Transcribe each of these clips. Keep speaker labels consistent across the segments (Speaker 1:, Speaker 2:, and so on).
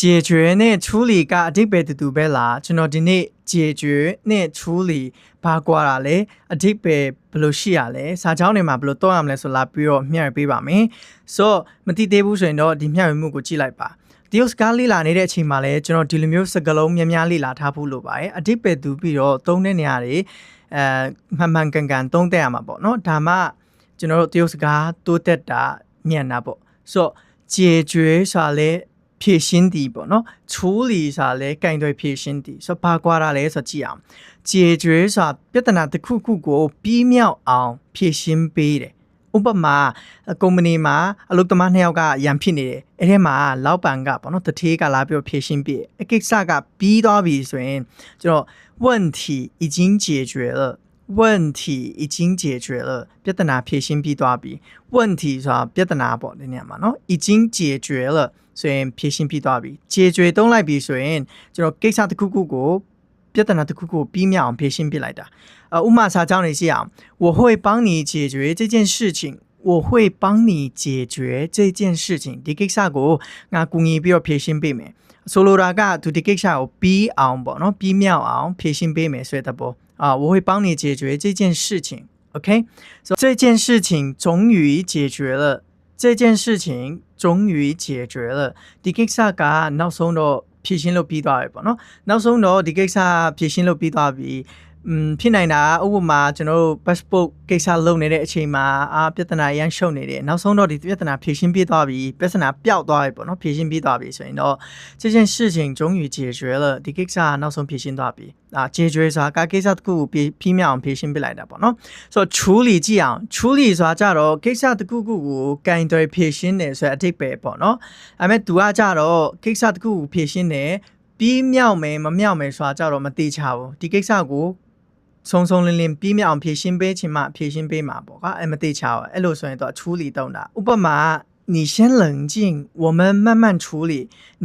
Speaker 1: 解决呢处理噶这边的都别啦，就那的呢解决呢处理八卦啦嘞，这边不露西啊嘞，啥招呢嘛不露多俺们来说拉比哦，面儿比吧没，所以么地地不顺的，地面儿木过起来吧。ဒီစကားလေးလာနေတဲ့ချိန်မှာလဲကျွန်တော်ဒီလိုမျိုးစကားလုံးများများလေးလာထားဖို့လိုပါတယ်အတိတ်ပဲတူပြီးတော့သုံးတဲ့နေရာတွေမှန်မှန်ကန်ကန်သုံးတဲ့ရမှာပေါ့နော်ဒါမှကျွန်တော်တို့တရုတ်စကားတိုးတက်တာမြန်တာပေါ့ဆိုတော့解决ဆိုတာလဲဖြည့်ရှင်းသည်ပေါ့နော်处理ဆိုတာလဲကင်တွေဖြည့်ရှင်းသည်ဆိုတော့ဘာကွာတာလဲဆိုတော့ကြည့်အောင်解决ဆိုတာပြဿနာတစ်ခုခုကိုပြီးမြောက်အောင်ဖြည့်ရှင်းပေးတယ်ဥပမာကုမ္ပဏီမှာအလုပ်သမား2ယောက်ကရန်ဖြစ်နေတယ်အဲ့ထဲမှာလောက်ပန်ကပေါ့နော်တထေးကလာပြီးဖြည့်ရှင်းပေးအကိစ္စကပြီးသွားပြီဆိုရင်ကျွန်တော်问题已经解决了问题已经解决了ပြဿနာဖြည့်ရှင်းပြီးသွားပြီ问题ဆိုတာပြဿနာပေါ့ဒီနေရာမှာနော်已经解决了ဆိုရင်ဖြည့်ရှင်းပြီးသွားပြီ解决သုံးလိုက်ပြီဆိုရင်ကျွန်တော်ကိစ္စတစ်ခုခုကိုပြဿနာတစ်ခုခုပြီးမြောက်အောင်ဖြည့်ရှင်းပြလိုက်တာဥမာစာကြောင်းနေရှိအောင်我会帮你解决这件事情我会帮你解决这件事情ဒီကိစ္စကိုငါကူညီပြီးတော့ဖြည့်ရှင်းပေးမယ်ဆိုလိုတာကသူဒီကိစ္စကိုပြီးအောင်ပေါ့နော်ပြီးမြောက်အောင်ဖြည့်ရှင်းပေးမယ်ဆိုတဲ့သဘော我会帮你解决这件事情 OK so 这件事情终于解决了这件事情终于解决了ဒီကိစ္စကနောက်ဆုံးတော့ဖြည့်ရှင်းလို့ပြီးသွားပြီပေါ့နော်နောက်ဆုံးတော့ဒီကိစ္စဖြည့်ရှင်းလို့ပြီးသွားပြီဖြစ်နိုင်တာဥပမာကျွန်တော်တို့ passport ကိစ္စလုပ်နေတဲ့အချိန်မှာပြဿနာအရင်ရှုပ်နေတယ်နောက်ဆုံးတော့ဒီပြဿနာဖြေရှင်းပြီးသွားပြီပြဿနာပျောက်သွားပြီပေါ့နော်ဖြေရှင်းပြီးသွားပြီဆိုရင်တော့这件事情终于解决了ဒီကိစ္စနောက်ဆုံးဖြေရှင်းသွားပြီ解决ဆိုတာကိစ္စတစ်ခုကိုပြီးမြောက်အောင်ဖြေရှင်းပြလိုက်တာပေါ့နော်ဆိုတော့处理ကြည့်အောင်处理ဆိုတာကြတော့ကိစ္စတစ်ခုခုကိုကင်တွယ်ဖြေရှင်းတယ်ဆိုတဲ့အဓိပ္ပာယ်ပေါ့နော်အဲ့မဲ့သူကကြတော့ကိစ္စတစ်ခုကိုဖြေရှင်းတယ်ပြီးမြောက်မယ်မမြောက်မယ်ဆိုတာကြတော့မသိချဘူးဒီကိစ္စကိုဆုံးဆုံးလင်းလင်းပြီးမြောက်အောင်ဖြည့်ရှင်းပေးချင်မှဖြည့်ရှင်းပေးမှာပေါ့ကွာအဲ့မသိချဘူးအဲ့လိုဆိုရင်တော့处理တုံးတာဥပမာ你先冷静我们慢慢处理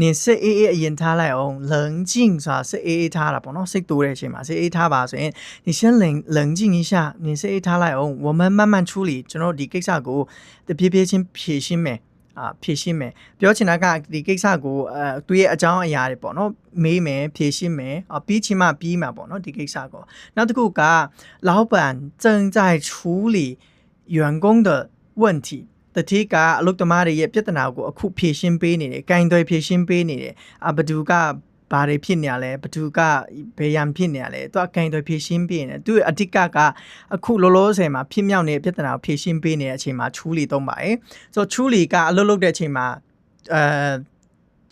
Speaker 1: 你是အေးအရင်ထားလိုက်အောင်冷静ဆိုတာ是အေးထားတာပေါ့နော်စိတ်တိုးတဲ့အချိန်မှာ是အေးထားပါဆိုရင်你先冷静一下你是အေးထားလိုက်အောင်我们慢慢处理ကျွန်တော်ဒီကိစ္စကိုတဖြည်းဖြည်းချင်းဖြည့်ရှင်းမယ်ဖြည့်ရှင်းမယ်ပြောချင်တာကဒီကိစ္စကိုသူရဲ့အကြောင်းအရာတွေပေါ့နော်မေးမယ်ဖြည့်ရှင်းမယ်ပြီးချင်မှပြီးမှာပေါ့နော်ဒီကိစ္စကိုနောက်တစ်ခုက老板正在处理员工的问题တတိကအလုပ်သမားတွေရဲ့ပြဿနာကိုအခုဖြည့်ရှင်းပေးနေတယ်ဂိုင်းတွေဖြည့်ရှင်းပေးနေတယ်ဘသူကဘာတွေဖြစ်နေရလဲဘသူကဘယ်ရန်ဖြစ်နေရလဲသူအကင်တွေဖြည့်ရှင်းပေးနေတယ်သူအဓိကကအခုလောလောဆယ်မှာဖြစ်မြောက်နေတဲ့ပြဿနာကိုဖြည့်ရှင်းပေးနေတဲ့အချိန်မှာ处理သုံးပါတယ်ဆိုတော့处理ကအလုပ်လုပ်တဲ့အချိန်မှာ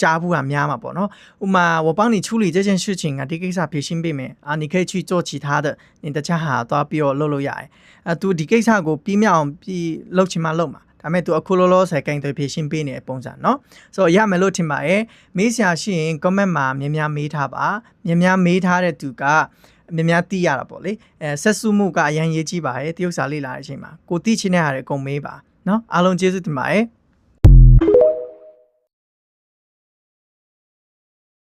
Speaker 1: ကြားဘူးကများမှာပေါ့နော်ဥမာ我帮你处理这件事情ဒီကိစ္စဖြည့်ရှင်းပေးမယ်你可以去做其他的你တခြားဟာသွားပြီးတော့လုပ်လို့ရတယ်သူဒီကိစ္စကိုပြီးမြောက်အောင်ပြီးလုပ်ချင်မှလုပ်မှာဒါမဲ့သူအခုလောလောဆယ်ကင်တွေဖြည့်ရှင်းပေးနေတဲ့ပုံစံเนาะဆိုတော့ရမယ်လို့ထင်ပါတယ်မေးစရာရှိရင် comment မှာများများမေးထားပါများများမေးထားတဲ့သူကများများသိရတာပေါ့လေဆက်စုမှုကအရင်ရေးကြည့်ပါတယ်တရုတ်စာလေ့လာတဲ့အချိန်မှာကိုသိချင်တဲ့ဟာတွေအကုန်မေးပါเนาะအားလုံးကျေးဇူးတင်ပါတယ်